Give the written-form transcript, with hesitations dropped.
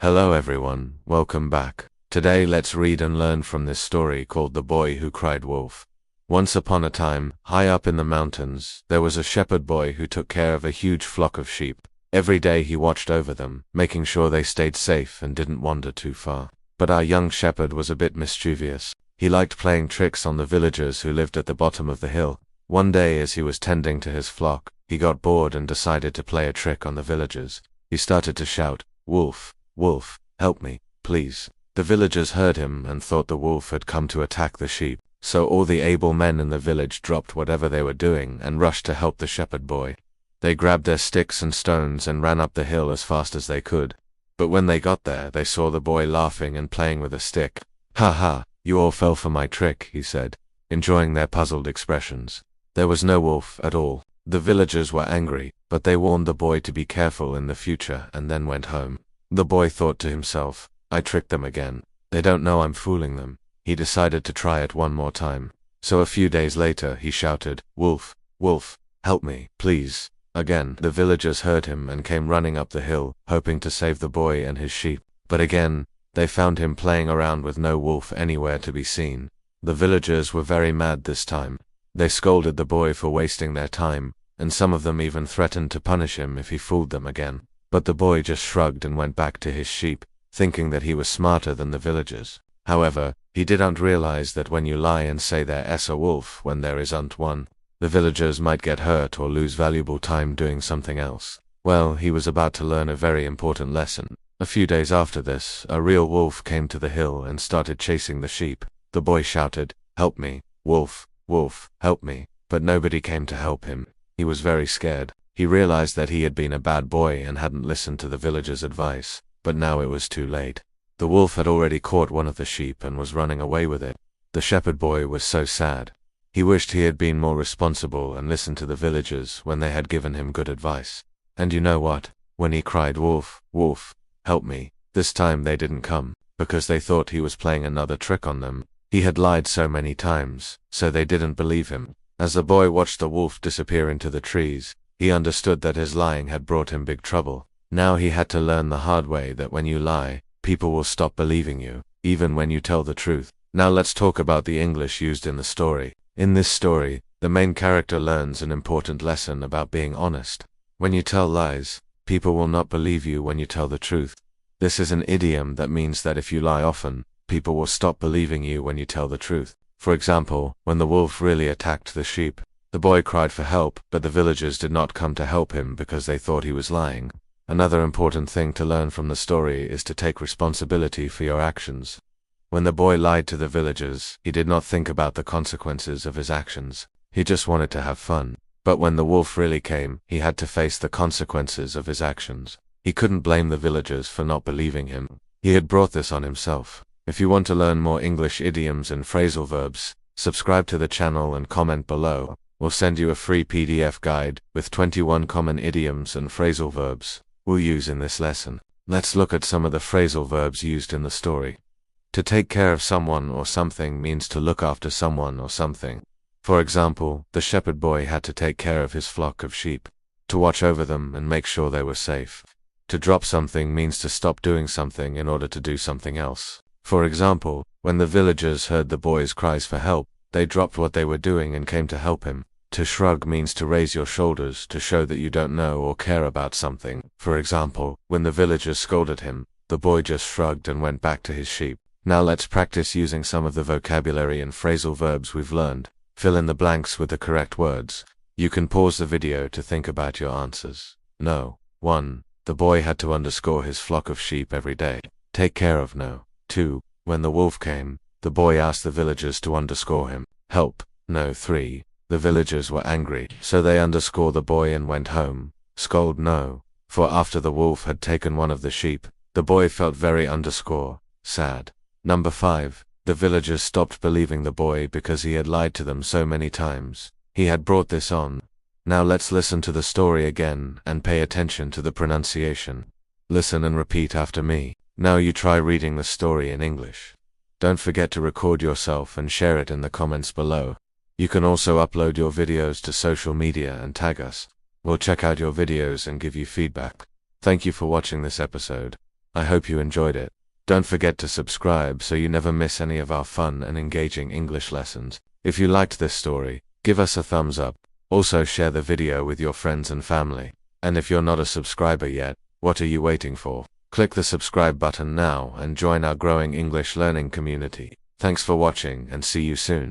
Hello everyone, welcome back. Today let's read and learn from this story called The Boy Who Cried Wolf. Once upon a time, high up in the mountains, there was a shepherd boy who took care of a huge flock of sheep. Every day he watched over them, making sure they stayed safe and didn't wander too far. But our young shepherd was a bit mischievous. He liked playing tricks on the villagers who lived at the bottom of the hill. One day as he was tending to his flock, he got bored and decided to play a trick on the villagers. He started to shout, "Wolf! Wolf, help me, please." The villagers heard him and thought the wolf had come to attack the sheep, so all the able men in the village dropped whatever they were doing and rushed to help the shepherd boy. They grabbed their sticks and stones and ran up the hill as fast as they could. But when they got there, they saw the boy laughing and playing with a stick. "Ha ha, you all fell for my trick," he said, enjoying their puzzled expressions. There was no wolf at all. The villagers were angry, but they warned the boy to be careful in the future and then went home. The boy thought to himself, "I tricked them again. They don't know I'm fooling them." He decided to try it one more time. So a few days later he shouted, "Wolf, wolf, help me, please." Again, the villagers heard him and came running up the hill, hoping to save the boy and his sheep. But again, they found him playing around with no wolf anywhere to be seen. The villagers were very mad this time. They scolded the boy for wasting their time, and some of them even threatened to punish him if he fooled them again. But the boy just shrugged and went back to his sheep, thinking that he was smarter than the villagers. However, he didn't realize that when you lie and say there's a wolf when there isn't one, the villagers might get hurt or lose valuable time doing something else. Well, he was about to learn a very important lesson. A few days after this, a real wolf came to the hill and started chasing the sheep. The boy shouted, "Help me, wolf, wolf, help me," but nobody came to help him. He was very scared. He realized that he had been a bad boy and hadn't listened to the villagers' advice, but now it was too late. The wolf had already caught one of the sheep and was running away with it. The shepherd boy was so sad. He wished he had been more responsible and listened to the villagers when they had given him good advice. And you know what? When he cried, "Wolf, wolf, help me," this time they didn't come, because they thought he was playing another trick on them. He had lied so many times, so they didn't believe him. As the boy watched the wolf disappear into the trees, he understood that his lying had brought him big trouble. Now he had to learn the hard way that when you lie, people will stop believing you, even when you tell the truth. Now let's talk about the English used in the story. In this story, the main character learns an important lesson about being honest. When you tell lies, people will not believe you when you tell the truth. This is an idiom that means that if you lie often, people will stop believing you when you tell the truth. For example, when the wolf really attacked the sheep, the boy cried for help, but the villagers did not come to help him because they thought he was lying. Another important thing to learn from the story is to take responsibility for your actions. When the boy lied to the villagers, he did not think about the consequences of his actions. He just wanted to have fun. But when the wolf really came, he had to face the consequences of his actions. He couldn't blame the villagers for not believing him. He had brought this on himself. If you want to learn more English idioms and phrasal verbs, subscribe to the channel and comment below. We'll send you a free PDF guide with 21 common idioms and phrasal verbs we'll use in this lesson. Let's look at some of the phrasal verbs used in the story. To take care of someone or something means to look after someone or something. For example, the shepherd boy had to take care of his flock of sheep, to watch over them and make sure they were safe. To drop something means to stop doing something in order to do something else. For example, when the villagers heard the boy's cries for help, they dropped what they were doing and came to help him. To shrug means to raise your shoulders to show that you don't know or care about something. For example, when the villagers scolded him, the boy just shrugged and went back to his sheep. Now let's practice using some of the vocabulary and phrasal verbs we've learned. Fill in the blanks with the correct words. You can pause the video to think about your answers. No. 1. The boy had to underscore his flock of sheep every day. Take care of. No. 2. When the wolf came, the boy asked the villagers to underscore him. Help. No. 3. The villagers were angry, so they underscore the boy and went home. Scold. No. For after the wolf had taken one of the sheep, the boy felt very underscore sad. Number 5. The villagers stopped believing the boy because he had lied to them so many times. He had brought this on. Now let's listen to the story again and pay attention to the pronunciation. Listen and repeat after me. Now you try reading the story in English. Don't forget to record yourself and share it in the comments below. You can also upload your videos to social media and tag us. We'll check out your videos and give you feedback. Thank you for watching this episode. I hope you enjoyed it. Don't forget to subscribe so you never miss any of our fun and engaging English lessons. If you liked this story, give us a thumbs up. Also share the video with your friends and family. And if you're not a subscriber yet, what are you waiting for? Click the subscribe button now and join our growing English learning community. Thanks for watching and see you soon.